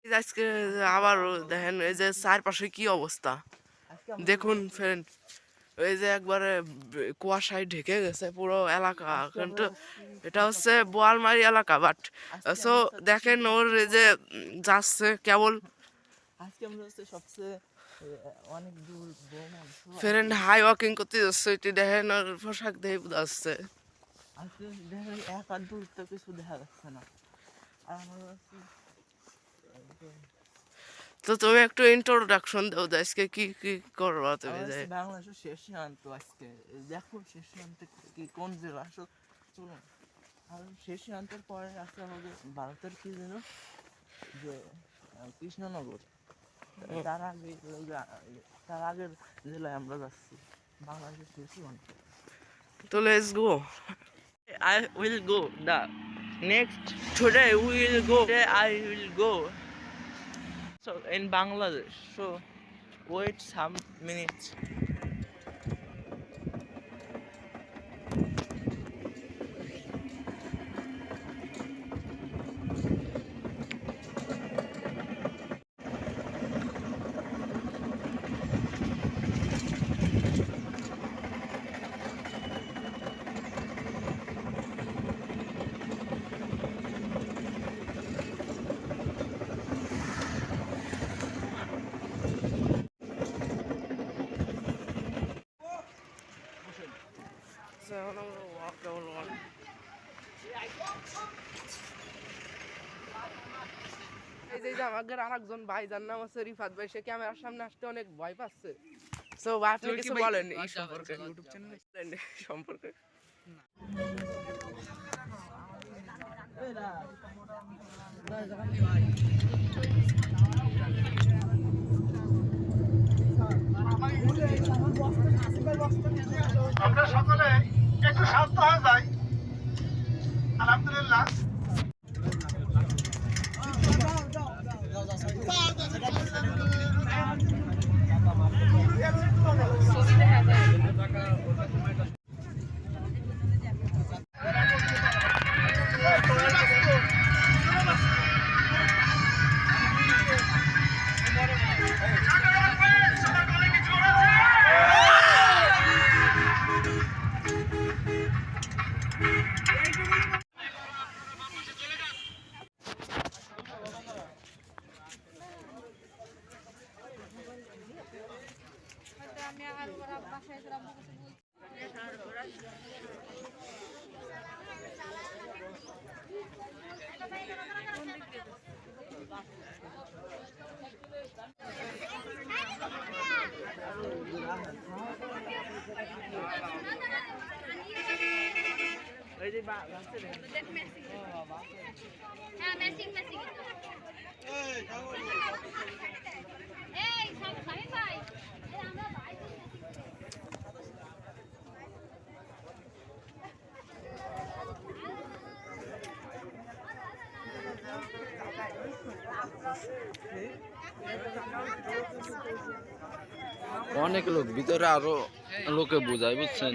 আজকে আবার দেখেন এই যে চারপাশে কি অবস্থা দেখুন ফ্রেন্ড, এই যে একবারে কুয়াশায় ঢেকে গেছে পুরো এলাকা। কিন্তু এটা হচ্ছে বোয়ালমারি এলাকা, বাট সো দেখেন ওর এই যে যাচ্ছে কেবল অনেক দূর ফ্রেন্ড হাই ওয়াকিং করতে যাচ্ছে। এটি দেখেন ওর পোশাক দেখে বোঝা যাচ্ছে। আজকে এক আর দূর তো কিছু দেখা যাচ্ছে না। আর আমরা তো তুমি একটু ইন্ট্রোডাকশন দাও যে আজকে কি কি করবা তুমি? যে বাংলাদেশের শেষ সীমান্ত আজকে দেখো শেষ সীমান্তে কি কোন জেলা আসো চলুন। আর শেষ সীমান্তের পরে আসতে হবে ভারতের কি যেন যে কৃষ্ণনগর, তার আগের জেলায় আমরা যাচ্ছি বাংলাদেশের শেষ সীমান্ত। তো let's go. I will go the next today we will go I will go so in Bangladesh, so wait some minutes. So I'm gonna walk down one. এই যে আমাদের আরেকজন ভাই যার নাম হচ্ছে রিফাত ভাই, সে ক্যামেরার সামনে আসতে অনেক ভয় পাচ্ছে। সো ভাই আপনি কিছু বলেন এই সম্পর্কে, ইউটিউব চ্যানেল সম্পর্কে। আমরা সকলে একটু শান্ত হয়ে যাই। আলহামদুলিল্লাহ। অনেক লোক ভিতরে, আরো লোকে বোঝায়, বুঝছেন?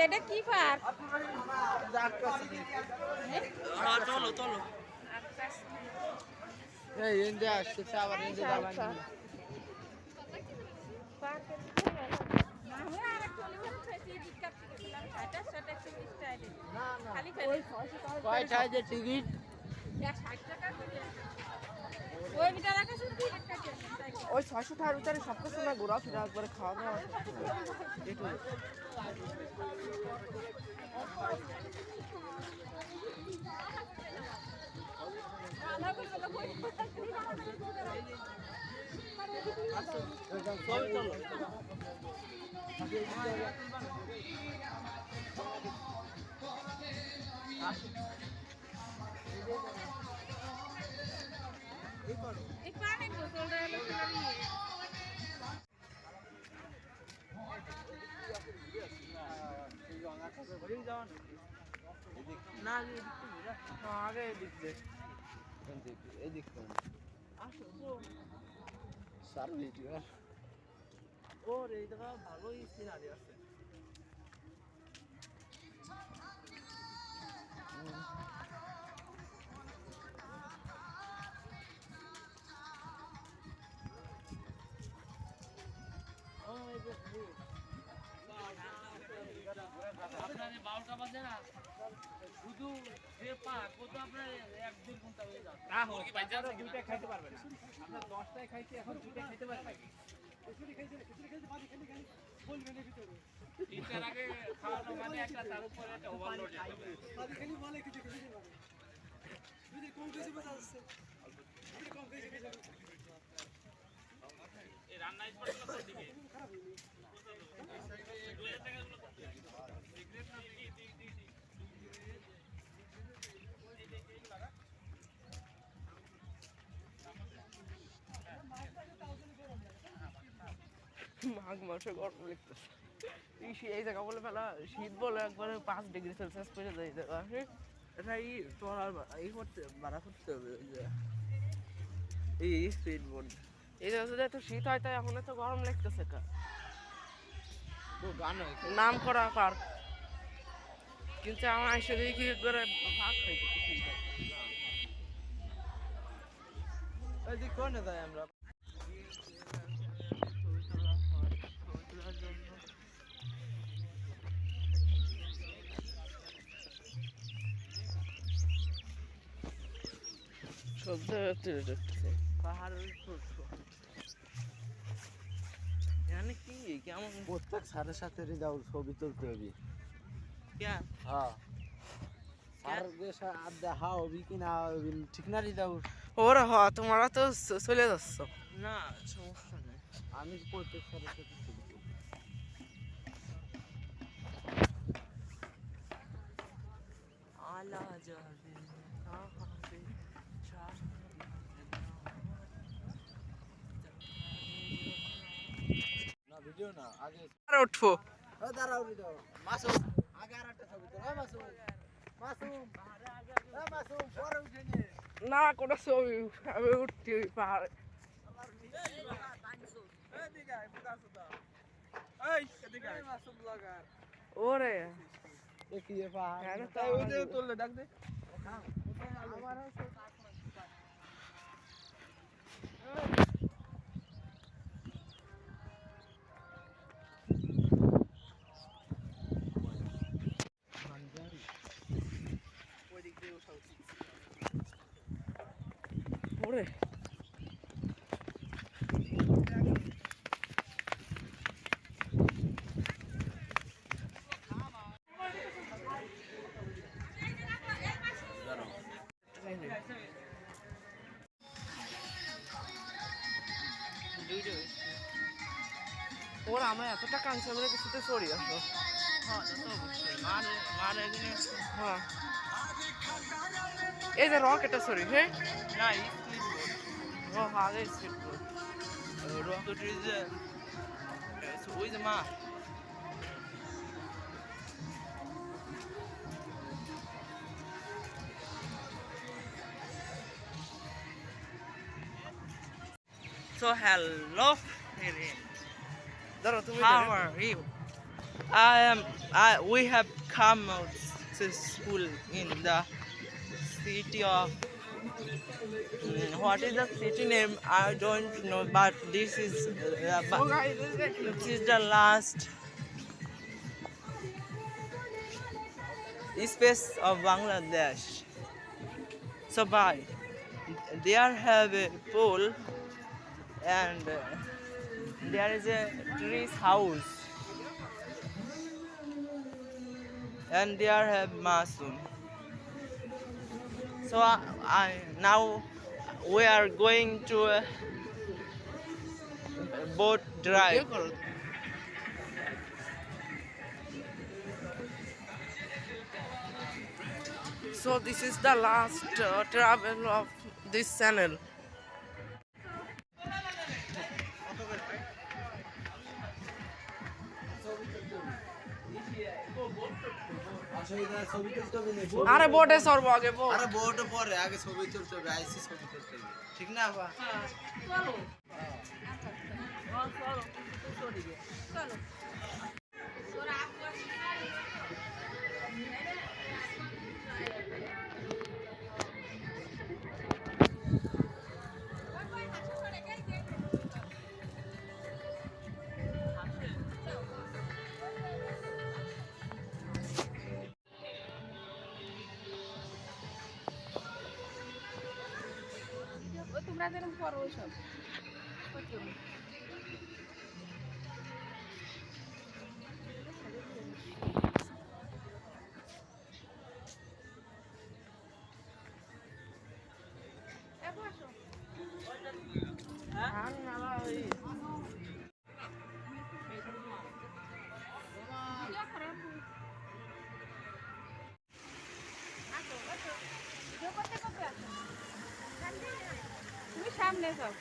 এটা কি পার্ক? চলো চলো এই ইন্ডিয়া আসছে আবার ইন্ডিয়া যাবেন। কয়টায় যে টিকিট? ওই 600 টাকার ভিতরে সব কিছু না, ঘোরাফেরা একবারে খাওয়া দাওয়া। না আগে এদিক দে, এদিক আসো সার ভিডিও ওর এই জায়গা ভালোই সিনারি আছে। মাঘ মাসে গরম লাগতেছে। এই জায়গা বলে ফেলা শীত বলে একবারে 5 ডিগ্রি সেলসিয়াস পড়ে যায় জায়গা। এটা তোর আর এই করতে ভাড়া করতে হবে ওই যে এই স্পিড বোর্ড। এই জায়গা যদি এত শীত হয় তাই এখন এত গরম লাগতেছে কা গান নাম করা পার্ক, কিন্তু আমার এসে দেখি করে ভাগ খাইছে ওই দিক কোনে যাই আমরা? সব জায়গায় দেখতেছে পাহাড়ের এখানে কি কেমন প্রত্যেক সাথে সাথে দাও ছবি তুলতে হবে। কেন হ্যাঁ সারকে আর দেখা হবি কি না হবি ঠিক না দাও। ওরা তোমরা তো চলে যাচ্ছ। না সমস্যা নেই। আমি প্রত্যেক সাথে সাথে ছবি তুলবো। আলা যাবে তাহাবে না ভিডিও না আগে আর উঠবো দাঁড়াও দাও মাসুম আগে আর একটা ছবি তুল। মাসুম মাসুম মাসুম পরে উঠে নে। না কোনো ছবি আমি উঠছি ওই পাহাড়ে। ওরে কি পাহাড় হ্যাঁ তাই ওই যে তুললে ডাক দে। আমার ওরে ওরা আমরা এতটা কাঁচা করে কিছুতে সরি আসো। হ্যাঁ তা তো অবশ্যই মার এখানে হ্যাঁ এই যে রক এটা সরি হ্যাঁ না স্পিড বোর্ড ও আগে স্পিড বোর্ড রকেট ইজ ওই যে মা So hello, ধরো তুমি how are you? We have come out to school in the city of what is the city name? I don't know, but this is the last space of Bangladesh. So bye. There have a pool and there is a tree's house and there have mushroom. So I now we are going to a boat drive. So this is the last travel of this channel. ছবি তুলতে হবে না। আরে বোটে সরবো আগে boat. আরে boat পরে আগে ছবি তুলতে হবে। আইসি ছবি তুলতে হবে ঠিক না আপা? চলো চলো ও তোমরা যেরকম করো ওইসব করতে হবে। এরপর আসো। ভিডিও করো। আসো, আসো। ভিডিও করতে করতে আসো। তুমি সামনে যাও।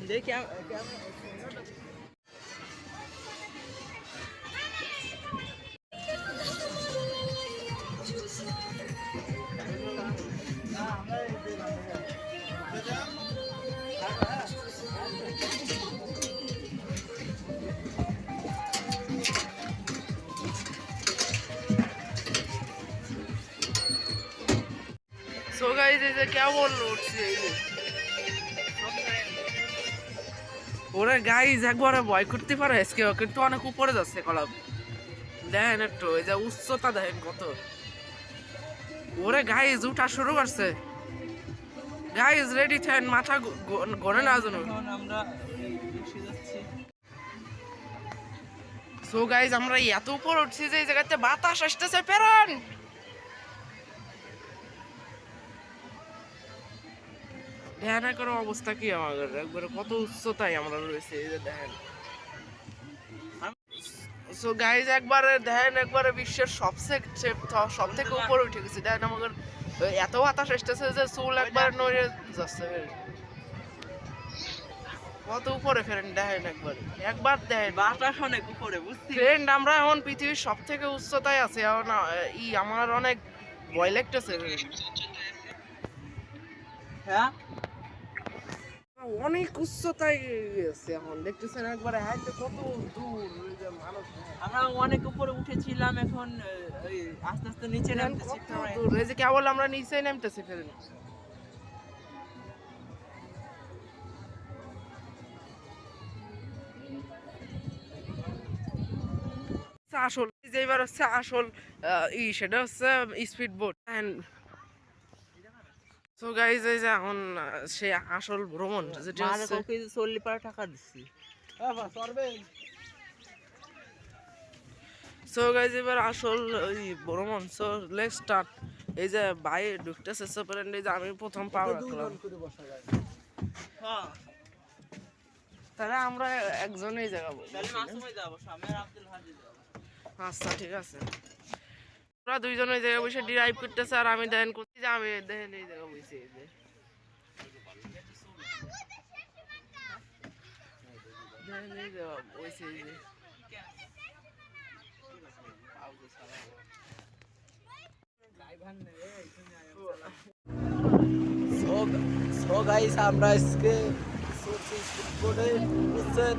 দেখি সো গাইস এই যে কেমন উঠছে এই যে ওরা গাইজ একবারে ভয় করতে পারে আজকে কিন্তু অনেক উপরে যাচ্ছে কলাম দেখেন একটু এই যে উচ্চতা দেখেন কত ওরে গাইজ উঠা শুরু করছে গাইজ রেডি থাকেন মাথা গনে না যেন এখন আমরা এসে যাচ্ছি। সো গাইজ আমরা এত উপর উঠছি যে এই জায়গাতে বাতাস আসতেছে ফেরান ধ্যান করার অবস্থা কি আমাদের একবারে কত উচ্চতায় আমরা রয়েছে এই যে দেখেন সো গাইজ একবারে দেখেন একবারে বিশ্বের সব থেকে উপরে উঠে গেছি দেখেন আমাদের এত বাতাস আসতেছে যে চুল একবার নড়ে যাচ্ছে কত উপরে ফ্রেন্ড দেখেন একবার দেখেন বাতাস অনেক উপরে বুঝছি। ফ্রেন্ড আমরা এখন পৃথিবীর সব থেকে উচ্চতায় আছি এখন আমার অনেক ভয় লাগতেছে হ্যাঁ অনেক উচ্চতায় গেছে এখন দেখতেছেন একবারে হাইটে কত দূর ওই যে মানুষ আমরা অনেক উপরে উঠেছিলাম, এখন ওই আস্তে আস্তে নিচে দেখেন নামতেছি। কত দূর এই যে কেবল আমরা নিচে নামতেছি ফেরেন আসল যে এবার হচ্ছে আসল সেটা হচ্ছে স্পিড বোট সো গাইজ এই যে এখন সে আসল ভ্রমণ যেটা মারে হচ্ছে কাউকে 40 টাকা দিচ্ছি। সো গাইজ এবার আসল ওই ভ্রমণ সো লেটস স্টার্ট এই যে বাইরে ঢুকতেছে সো ফ্রেন্ড এই যে আমি প্রথম পা রাখলাম হ্যাঁ তাহলে আমরা একজনেই যাবো তাহলে মাসুমই যাবো, সামনে আব্দুল হাজি যাবো। আচ্ছা ঠিক আছে আমরা দুইজন ওই জায়গায় বসে ড্রাইভ করতেছে আর আমি দেখেন করছি যে আমি দেখেন এই জায়গায় বসে এই যে দেখেন এই যে বসে এই যে সো গাইস আমরা আজকে স্পিড বোর্ডে বুঝছেন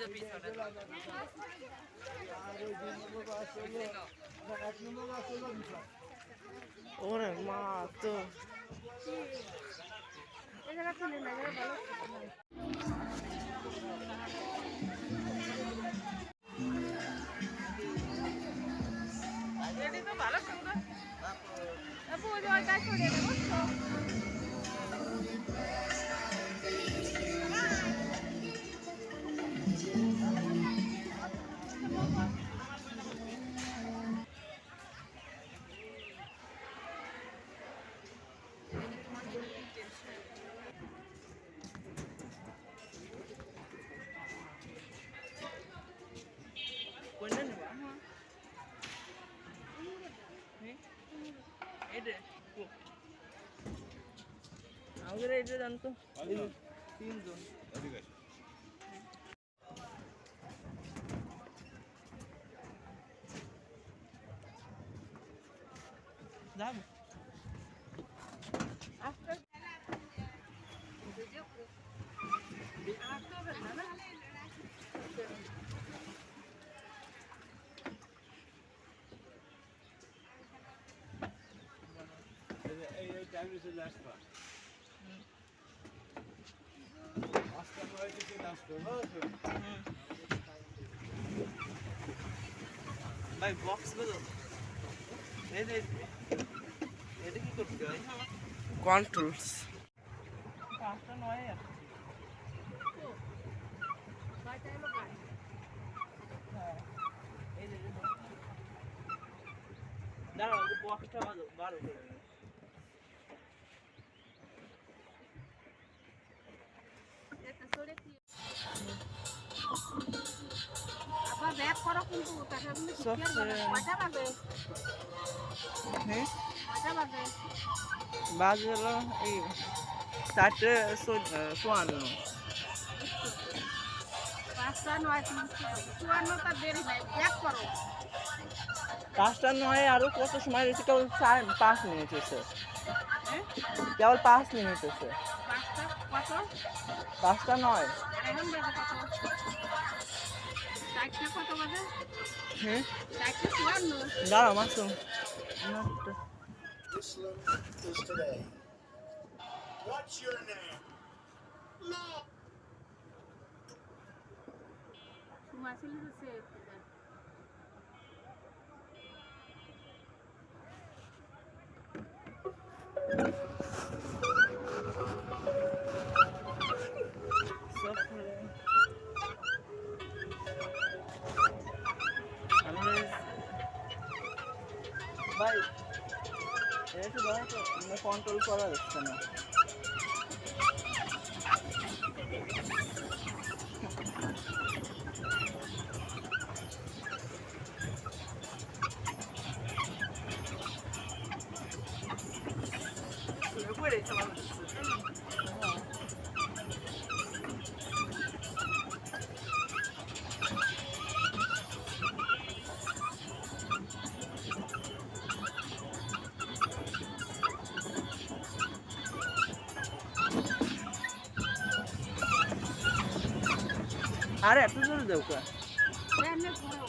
যে পিছনে আর ওই 2 নম্বর বাস হলো না 1 নম্বর বাস হলো বিশাল ওরে মা তো এখানে তুলে না ভালো এটি তো ভালো সুন্দর আপু ওই জলটা ছড়িয়ে দেবো তো কোনটা নেব এটা আমাদের এটা জানতো তিনজন যাবো ভাই বক্স গুলো এই যে এটা কি করতে হয় কন্ট্রোলস 5টা 9 আছে হ্যাঁ এই যে দাঁড়াও বক্সটা বারো করে আবার ব্যাক করো কিন্তু টাকা কিন্তু কয়টা বাজে হ্যাঁ কয়টা বাজে বাজে হলো এই 4:54 5টা 9 54টা দেরি নাই ব্যাক করো 5টা 9 আরো কত সময় রয়েছে কেবল 5 মিনিট হয়েছে কেবল 5 মিনিট হয়েছে 5টা কত 5টা 9 এখন বাজে কত 4টা কত বাজে হ্যাঁ 4টা 54 দাঁড়াও Masum Islam is today. What's your name? সুমাসিল সে ভাই এটা ধরো তো কন্ট্রোল করা যাচ্ছে না আরে এত জোরে দেও কা এনে করো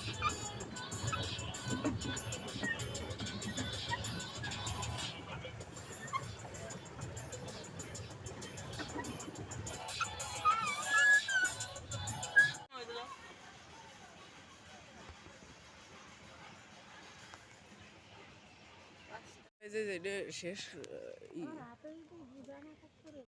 এই যে এটা শেষ